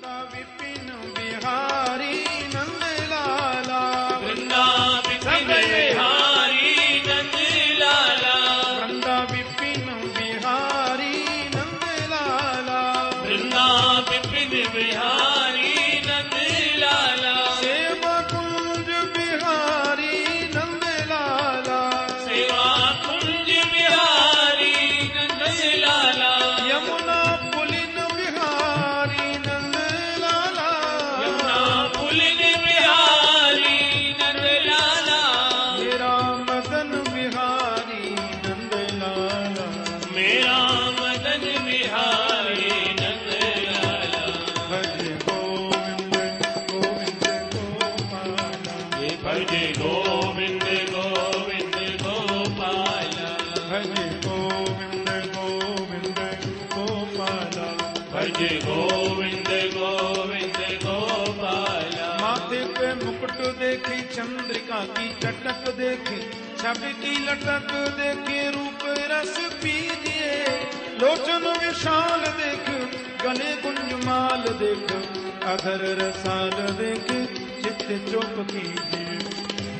वृंदा विपिन बिहारी नंद लाला, वृंदा विपिन बिहारी नंद लाला, वृंदा विपिन बिहारी नंद लाला, वृंदा विपिन बिहारी नंद लाला, सेवा कुंज बिहारी नंद लाला, सेवा कुंज बिहारी नंद लाला, यमुना पुलिन बिहारी नंद लाला, यमुना पुलिन बिहारी नंद लाला, मेरा मदन बिहारी नंद लाला, मेरा मदन बिहारी नंद लाला, भज गोविंद गोविंद गोपाला, भज गोविंद गोविंद गोपाला, भज गोविंद गोविंद गोपाला, भज गोविंद गोविंद गोपाला, माथे पे मुकुट देखी चंद्रिका की चटक देखी, छवि की लटक देखी, रूप रस पीजिए, लोचन विशाल देख, गले गुंजमाल देख, अधर रसाल देख, चित्त चौक कीजिए,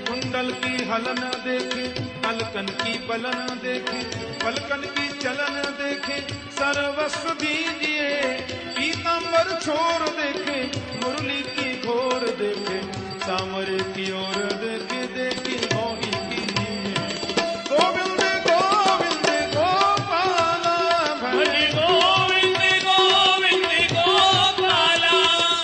कुंडल की हलन देखे, पलकन की पलन देखे, पलकन की चलन देखे, सर्वस्व दीजिए, पीतांबर छोर देखे, मुरली की घोर देखे, सामर की ओर देखे, देखे मोही कीजिए, गोविंद गोविंद गोपाला, भज गोविंद गोविंद गोपाला,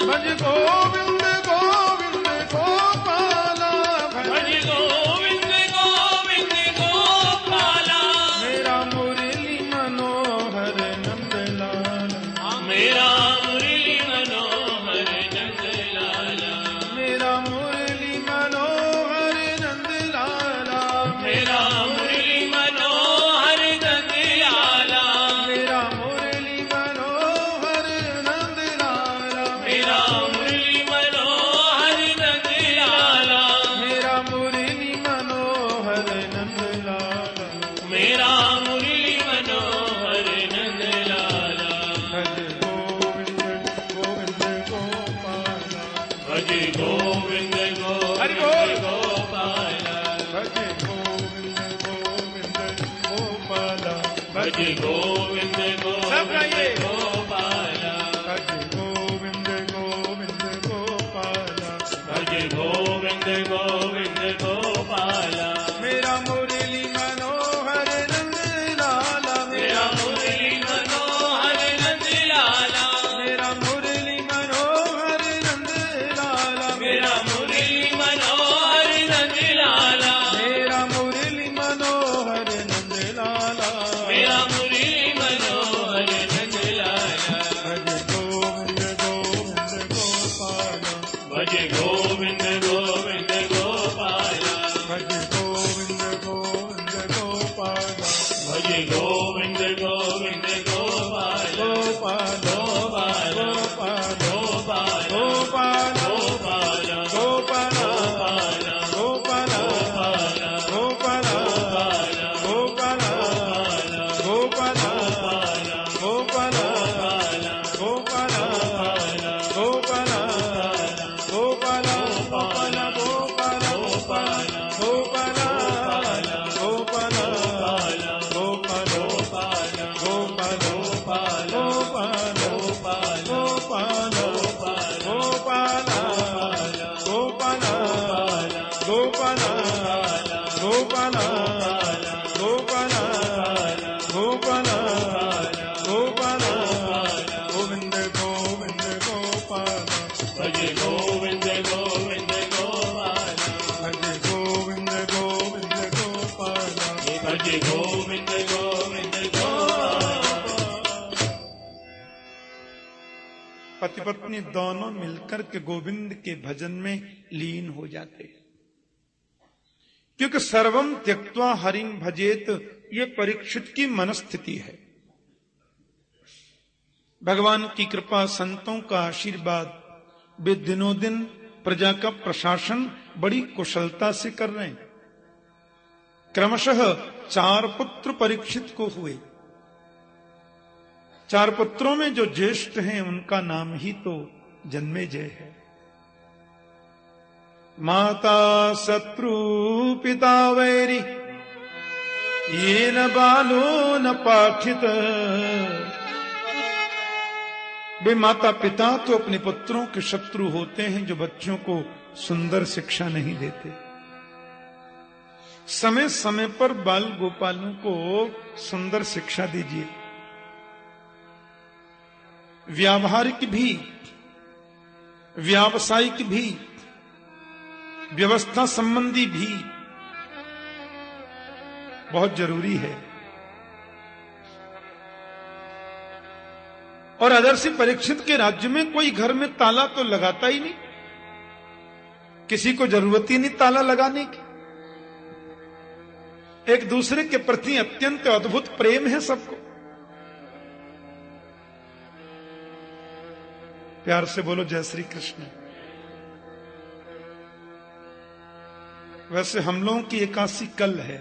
भज गोविंद गोविंद गोपाला, भज गोविंद गोविंद गोपाला, मेरा मुरली मनोहर नंद लाला, मेरा मुरली मनोहर नंद लाला, मेरा मुरली मनोहर नंद लाला, मेरा मुरली मनोहर नंद लाला, मेरा मुरली मनोहर नंद लाला, मेरा मुरली मनोहर नंद लाला, मेरा मुरली मनोहर नंद लाला, मेरा मुरली मनोहर नंद लाला, भज गोविंद गोविंद गोपाला, भज गोविंद हरि गोविंद बोल। गोपाला, भज गोविंद गोविंद गोपाला, भज गोविंद सब गाइए। गोविंद गोपाला, भज गोविंद गोविंद गोपाला, भज गोविंद गोविंद गोपाला, मेरा मुरली मनोहर नंद लाला, मेरा मुरली मनोहर नंद लाला, मेरा मुरली मनोहर नंद लाला, मेरा मुरली मनोहर नंद लाला, मेरा मुरली मनोहर नंद लाला, मेरा मुरली मनोहर नंद लाला, भज गोविंद गोविंद गोपाला, भज गोविंद गोविंद गोपाला, भज गोविंद गोविंद गोपाला, भज गोविंद गोविंद गोपाला, गोपाला गोपाला, गोपाला गोपाला, गोपाला गोपाला, गोपाला गोपाला, गोपाला गोपाला गोपाला गोपाला गोपाला गोपाला गोपाला गोपाला गोपाला गोपाला गोपाला गोविंद गोविंद गोपाला, भज गोविंद गोविंद गोपाला, भज गोविंद गोविंद गोपाला, भज गोविंद गोविंद गोपाला। पति पत्नी दोनों मिलकर के गोविंद के भजन में लीन हो जाते हैं, क्योंकि सर्वम त्यक्त्वा हरिं भजेत ये परीक्षित की मनस्थिति है। भगवान की कृपा, संतों का आशीर्वाद, वे दिनों दिन प्रजा का प्रशासन बड़ी कुशलता से कर रहे हैं। क्रमशः 4 पुत्र परीक्षित को हुए। 4 पुत्रों में जो ज्येष्ठ हैं उनका नाम ही तो जन्मेजय है। माता शत्रु पिता वैरी ये न बालो न पाठित। वे माता पिता तो अपने पुत्रों के शत्रु होते हैं जो बच्चों को सुंदर शिक्षा नहीं देते। समय समय पर बाल गोपालों को सुंदर शिक्षा दीजिए, व्यावहारिक भी व्यावसायिक भी व्यवस्था संबंधी भी बहुत जरूरी है। और आदर्श परीक्षित के राज्य में कोई घर में ताला तो लगाता ही नहीं, किसी को जरूरत ही नहीं ताला लगाने की। एक दूसरे के प्रति अत्यंत अद्भुत प्रेम है सबको। प्यार से बोलो जय श्री कृष्ण। वैसे हम लोगों की एकादशी कल है,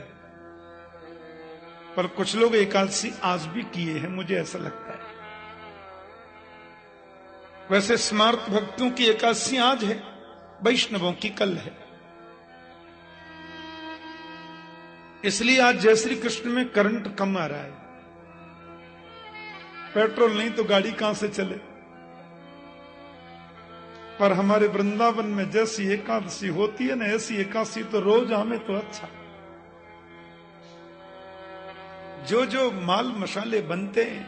पर कुछ लोग एकादशी आज भी किए हैं, मुझे ऐसा लगता है। वैसे स्मार्त भक्तों की एकादशी आज है, वैष्णवों की कल है। इसलिए आज जय श्री कृष्ण में करंट कम आ रहा है। पेट्रोल नहीं तो गाड़ी कहां से चले। पर हमारे वृंदावन में जैसी एकादशी होती है ना, ऐसी एकादशी तो रोज हमें तो अच्छा। जो जो माल मसाले बनते हैं,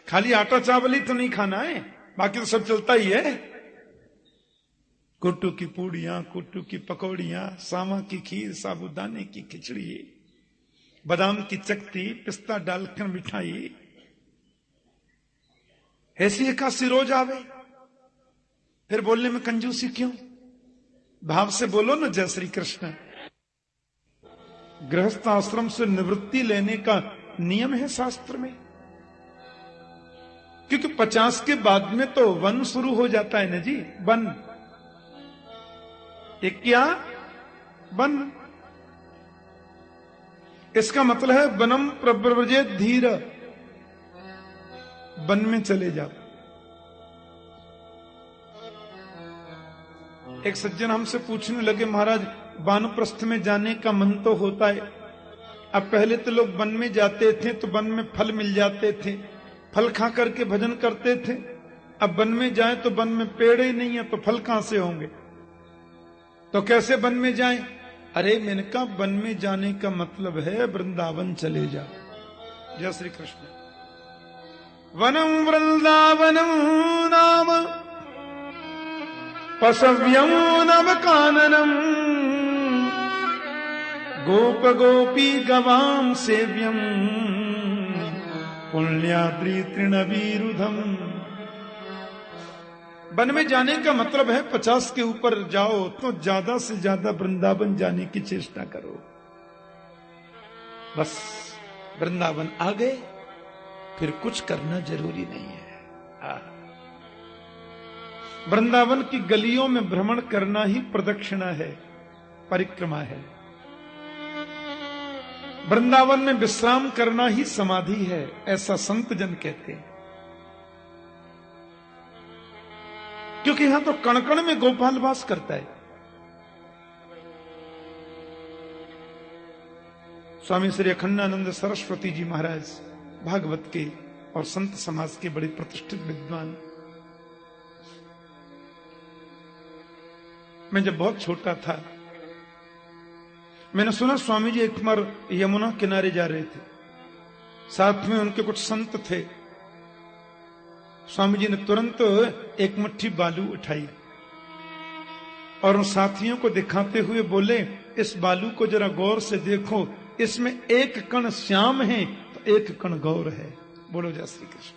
खाली आटा चावल ही तो नहीं खाना है, बाकी तो सब चलता ही है। कुट्टू की पूड़ियां, कुट्टू की पकौड़ियां, सामा की खीर, साबूदाने की खिचड़ी, बादाम की चकती, पिस्ता डालकर मिठाई, ऐसी एकादशी रोज आवे। फिर बोलने में कंजूसी क्यों? भाव से बोलो ना जय श्री कृष्ण। गृहस्थ आश्रम से निवृत्ति लेने का नियम है शास्त्र में, क्योंकि 50 के बाद में तो वन शुरू हो जाता है ना जी। वन एक क्या वन, इसका मतलब है वनम प्रव्रजेत धीर, वन में चले जाओ। एक सज्जन हमसे पूछने लगे, महाराज वानप्रस्थ में जाने का मन तो होता है, अब पहले तो लोग वन में जाते थे तो वन में फल मिल जाते थे, फल खा करके भजन करते थे। अब वन में जाए तो वन में पेड़ ही नहीं है तो फल कहां से होंगे, तो कैसे वन में जाएं? अरे मैंने कहा वन में जाने का मतलब है वृंदावन चले जाओ। जय श्री कृष्ण। वनम वृंदावनम नाम पशव्यम नव काननम, गोप गोपी गवाम सेव्यम, पुण्याद्रि तृणवीरुधम। वन में जाने का मतलब है 50 के ऊपर जाओ तो ज्यादा से ज्यादा वृंदावन जाने की चेष्टा करो। बस वृंदावन आ गए फिर कुछ करना जरूरी नहीं है। वृंदावन की गलियों में भ्रमण करना ही प्रदक्षिणा है, परिक्रमा है। वृंदावन में विश्राम करना ही समाधि है, ऐसा संत जन कहते हैं। क्योंकि यहां तो कण कण में गोपाल वास करता है। स्वामी श्री अखंडानंद सरस्वती जी महाराज भागवत के और संत समाज के बड़े प्रतिष्ठित विद्वान। मैं जब बहुत छोटा था मैंने सुना स्वामी जी एक बार यमुना किनारे जा रहे थे, साथ में उनके कुछ संत थे। स्वामी जी ने तुरंत एक मुट्ठी बालू उठाई और उन साथियों को दिखाते हुए बोले, इस बालू को जरा गौर से देखो, इसमें एक कण श्याम है तो एक कण गौर है। बोलो जय श्री कृष्ण।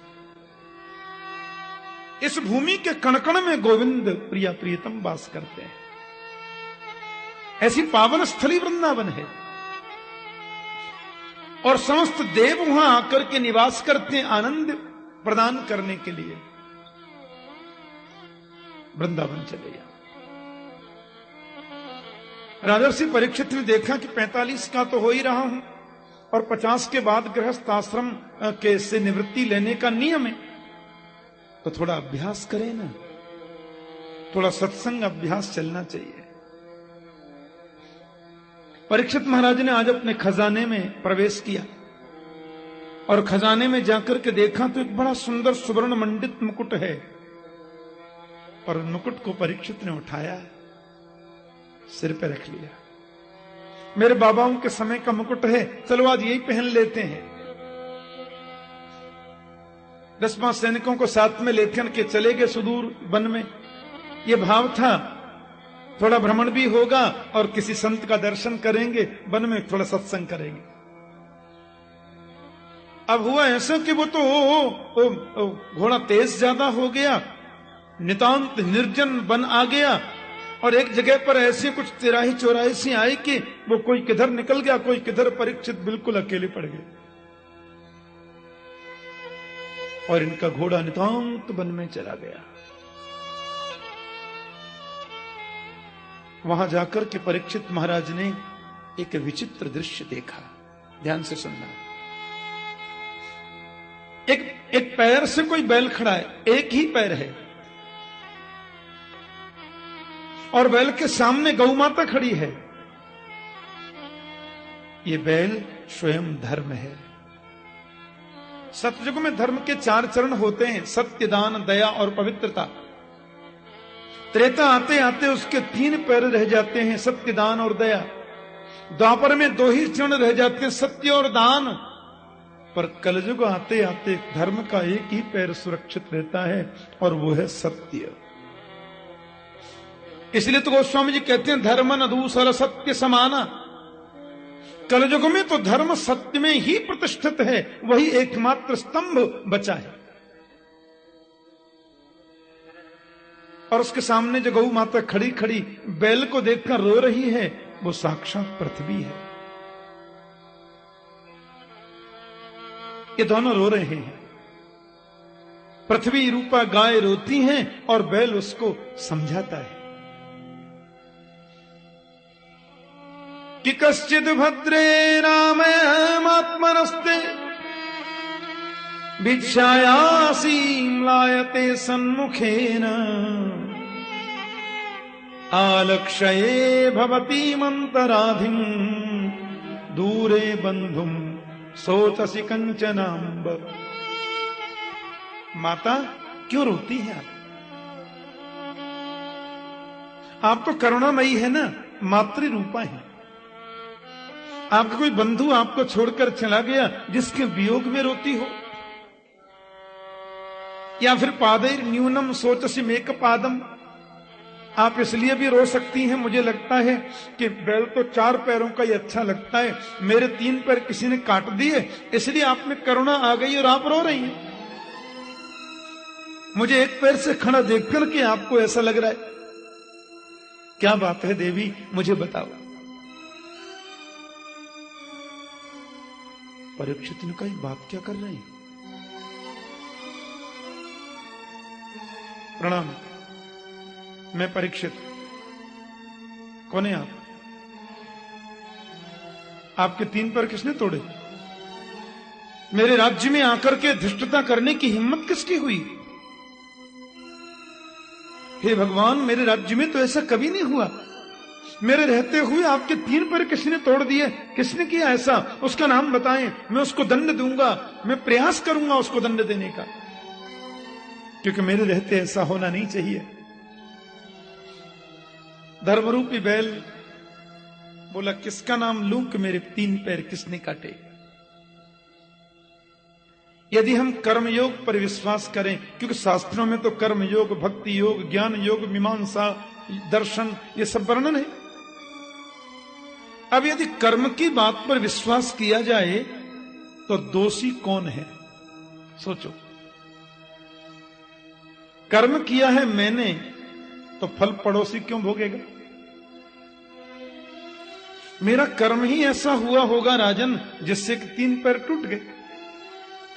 इस भूमि के कण कण में गोविंद प्रिया प्रियतम वास करते हैं। ऐसी पावन स्थली वृंदावन है और समस्त देव वहां आकर के निवास करते हैं आनंद प्रदान करने के लिए। वृंदावन चले जाओ। राजर्षि परीक्षित ने देखा कि 45 का तो हो ही रहा हूं और 50 के बाद गृहस्थ आश्रम के से निवृत्ति लेने का नियम है, तो तो थोड़ा अभ्यास करें ना, थोड़ा सत्संग अभ्यास चलना चाहिए। परीक्षित महाराज ने आज अपने खजाने में प्रवेश किया और खजाने में जाकर के देखा तो एक बड़ा सुंदर सुवर्ण मंडित मुकुट है, और मुकुट को परीक्षित ने उठाया, सिर पे रख लिया। मेरे बाबाओं के समय का मुकुट है, चलो आज यही पहन लेते हैं। 10 सैनिकों को साथ में लेकर के चले गए सुदूर वन में। ये भाव था थोड़ा भ्रमण भी होगा और किसी संत का दर्शन करेंगे, वन में थोड़ा सत्संग करेंगे। अब हुआ ऐसा कि वो तो घोड़ा तेज ज्यादा हो गया, नितांत निर्जन वन आ गया, और एक जगह पर ऐसे कुछ तिराही चौराही सी आई कि वो कोई किधर निकल गया, कोई किधर, परीक्षित बिल्कुल अकेले पड़ गए और इनका घोड़ा नितांत वन में चला गया। वहां जाकर के परीक्षित महाराज ने एक विचित्र दृश्य देखा। ध्यान से सुनना। एक पैर से कोई बैल खड़ा है, एक ही पैर है, और बैल के सामने गौ माता खड़ी है। ये बैल स्वयं धर्म है। सतयुग में धर्म के 4 चरण होते हैं, सत्य, दान, दया और पवित्रता। त्रेता आते आते उसके 3 पैर रह जाते हैं, सत्य, दान और दया। द्वापर में 2 ही चरण रह जाते हैं, सत्य और दान। पर कलयुग आते आते धर्म का एक ही पैर सुरक्षित रहता है, और वो है सत्य। इसलिए तो गोस्वामी जी कहते हैं, धर्म न दूसरा सत्य समाना। कलयुग में तो धर्म सत्य में ही प्रतिष्ठित है, वही एकमात्र स्तंभ बचा है। और उसके सामने जो गौ माता खड़ी खड़ी बैल को देखकर रो रही है, वो साक्षात पृथ्वी है। ये दोनों रो रहे हैं। पृथ्वी रूपा गाय रोती है और बैल उसको समझाता है कि कश्चिद भद्रे रामयमात्मनस्ते भिक्षायासीं लायते सन्मुखेन आलक्ष्ये भवतीमन्तराधिं दूरे बंधुम सोचसी कंचनाम्ब। माता क्यों रोती है आप तो करुणामयी है ना, मातृ रूपा है। आपका कोई बंधु आपको छोड़कर चला गया, जिसके वियोग में रोती हो? या फिर पादैर न्यूनम सोचसी मेक पादम, आप इसलिए भी रो सकती हैं। मुझे लगता है कि बैल तो 4 पैरों का ही अच्छा लगता है, मेरे 3 पैर किसी ने काट दिए, इसलिए आप में करुणा आ गई और आप रो रही हैं। मुझे 1 पैर से खड़ा देखकर के आपको ऐसा लग रहा है। क्या बात है देवी, मुझे बताओ। परीक्षित ने कहा, बात क्या कर रहे हैं? प्रणाम, मैं परीक्षित। कौन है आप? आपके 3 पैर किसने तोड़े? मेरे राज्य में आकर के धृष्टता करने की हिम्मत किसकी हुई? हे भगवान, मेरे राज्य में तो ऐसा कभी नहीं हुआ। मेरे रहते हुए आपके 3 पैर किसने तोड़ दिए? किसने किया ऐसा? उसका नाम बताएं, मैं उसको दंड दूंगा, मैं प्रयास करूंगा उसको दंड देने का, क्योंकि मेरे रहते ऐसा होना नहीं चाहिए। धर्मरूपी बैल बोला, किसका नाम लूं कि मेरे 3 पैर किसने काटे? यदि हम कर्मयोग पर विश्वास करें, क्योंकि शास्त्रों में तो कर्मयोग, भक्ति योग, ज्ञान योग, मीमांसा, दर्शन, ये सब वर्णन है। अब यदि कर्म की बात पर विश्वास किया जाए तो दोषी कौन है? सोचो। कर्म किया है मैंने, तो फल पड़ोसी क्यों भोगेगा? मेरा कर्म ही ऐसा हुआ होगा राजन, जिससे कि 3 पैर टूट गए।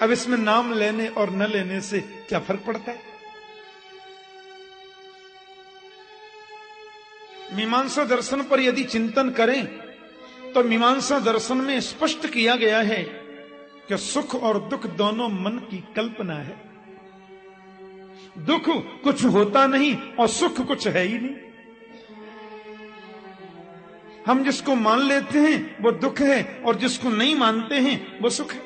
अब इसमें नाम लेने और न लेने से क्या फर्क पड़ता है? मीमांसा दर्शन पर यदि चिंतन करें तो मीमांसा दर्शन में स्पष्ट किया गया है कि सुख और दुख दोनों मन की कल्पना है, दुख कुछ होता नहीं और सुख कुछ है ही नहीं। हम जिसको मान लेते हैं वो दुख है और जिसको नहीं मानते हैं वो सुख है।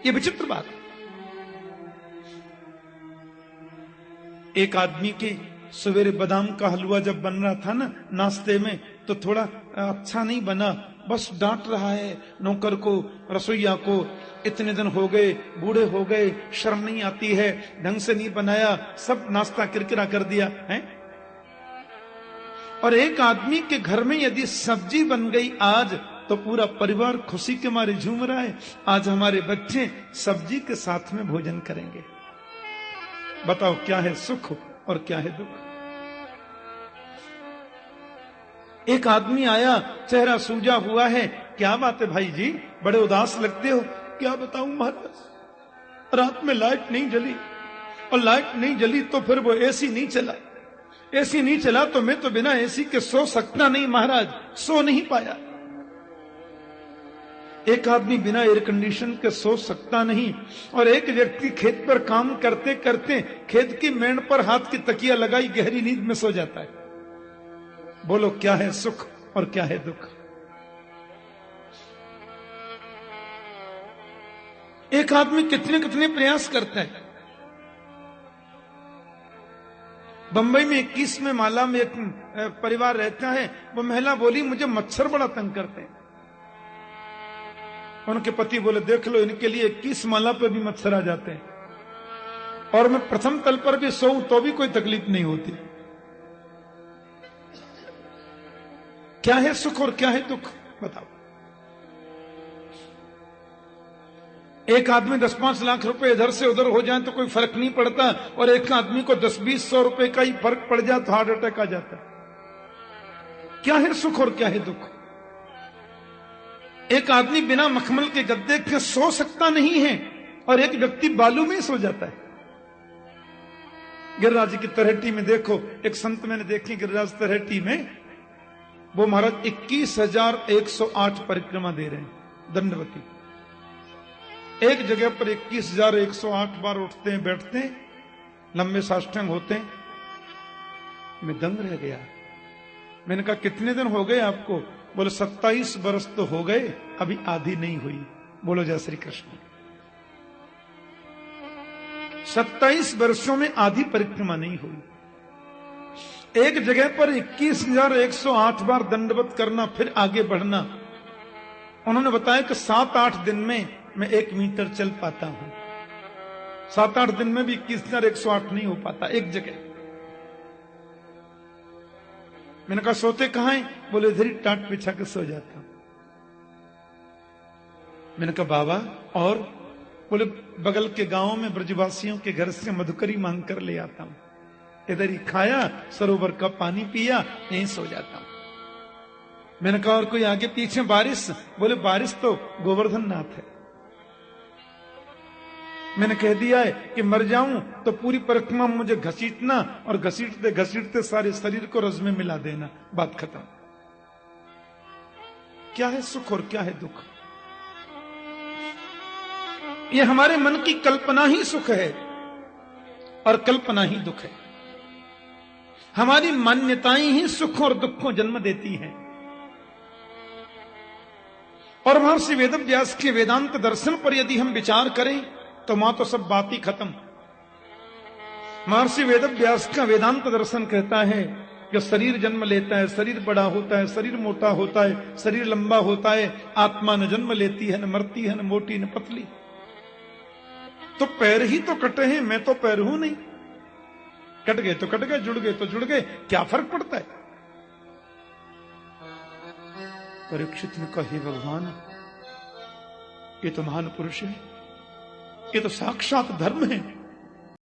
ये विचित्र बात है। एक आदमी के सवेरे बादाम का हलवा जब बन रहा था ना नाश्ते में, तो थोड़ा अच्छा नहीं बना, बस डांट रहा है नौकर को, रसोइया को, इतने दिन हो गए, बूढ़े हो गए, शर्म नहीं आती है, ढंग से नहीं बनाया, सब नाश्ता किरकिरा कर दिया है। और एक आदमी के घर में यदि सब्जी बन गई आज, तो पूरा परिवार खुशी के मारे झूम रहा है, आज हमारे बच्चे सब्जी के साथ में भोजन करेंगे। बताओ क्या है सुख और क्या है दुख। एक आदमी आया, चेहरा सूजा हुआ है, क्या बात है भाई जी, बड़े उदास लगते हो। क्या बताऊं महाराज, रात में लाइट नहीं जली, और लाइट नहीं जली तो फिर वो एसी नहीं चला, एसी नहीं चला तो मैं तो बिना एसी के सो सकता नहीं महाराज, सो नहीं पाया। एक आदमी बिना एयर कंडीशन के सो सकता नहीं, और एक व्यक्ति खेत पर काम करते करते खेत की मेड़ पर हाथ की तकिया लगाई गहरी नींद में सो जाता है। बोलो क्या है सुख और क्या है दुख। एक आदमी कितने कितने प्रयास करता है। बंबई में 21 माला में एक परिवार रहता है, वो महिला बोली मुझे मच्छर बड़ा तंग करते हैं। उनके पति बोले देख लो इनके लिए 21 माला पे भी मच्छर आ जाते हैं, और मैं प्रथम तल पर भी सोऊं तो भी कोई तकलीफ नहीं होती। क्या है सुख और क्या है दुख बताओ। एक आदमी 10-5 लाख रुपए इधर से उधर हो जाए तो कोई फर्क नहीं पड़ता, और एक आदमी को 10-20 रुपए का ही फर्क पड़ जाए तो हार्ट अटैक आ जाता है। क्या है सुख और क्या है दुख। एक आदमी बिना मखमल के गद्दे के सो सकता नहीं है, और एक व्यक्ति बालू में सो जाता है। गिरिराज जी की तरहेटी में देखो, एक संत मैंने देखी गिरिराज तरहेटी में, वो महाराज 21,108 परिक्रमा दे रहे हैं दंडवती। एक जगह पर 21,108 बार उठते हैं, बैठते हैं, लंबे साष्टांग होते हैं। मैं दंग रह गया। मैंने कहा कितने दिन हो गए आपको। बोले 27 बरस तो हो गए, अभी आधी नहीं हुई। बोलो जय श्री कृष्ण। 27 वर्षों में आधी परिक्रमा नहीं हुई। एक जगह पर 21,108 बार दंडवत करना, फिर आगे बढ़ना। उन्होंने बताया कि 7-8 दिन में मैं 1 मीटर चल पाता हूं। 7-8 दिन में भी 21,108 नहीं हो पाता एक जगह। मैंने कहा सोते कहां हैं। बोले इधर ही टाट बिछा के सो जाता हूं। मैंने कहा बाबा और। बोले बगल के गांव में ब्रजवासियों के घर से मधुकरी मांग कर ले आता हूं, इधर ही खाया, सरोवर का पानी पिया, यहीं सो जाता हूं। मैंने कहा और कोई आगे पीछे बारिश। बोले बारिश तो गोवर्धन नाथ है। मैंने कह दिया है कि मर जाऊं तो पूरी परिक्रमा मुझे घसीटना, और घसीटते घसीटते सारे शरीर को रज में मिला देना, बात खत्म। क्या है सुख और क्या है दुख। ये हमारे मन की कल्पना ही सुख है और कल्पना ही दुख है। हमारी मान्यताएं ही सुख और दुख को जन्म देती हैं। और महर्षि वेदव्यास के वेदांत दर्शन पर यदि हम विचार करें तो मां तो सब बात ही खत्म। महर्षि वेदव्यास का वेदांत दर्शन कहता है कि शरीर जन्म लेता है, शरीर बड़ा होता है, शरीर मोटा होता है, शरीर लंबा होता है, आत्मा न जन्म लेती है, न मरती है, न मोटी न पतली। तो पैर ही तो कटे हैं, मैं तो पैर हूं नहीं। कट गए तो कट गए, जुड़ गए तो जुड़ गए, क्या फर्क पड़ता है। परीक्षित ने कहा हे भगवान, ये तो महान पुरुष है, ये तो साक्षात धर्म है।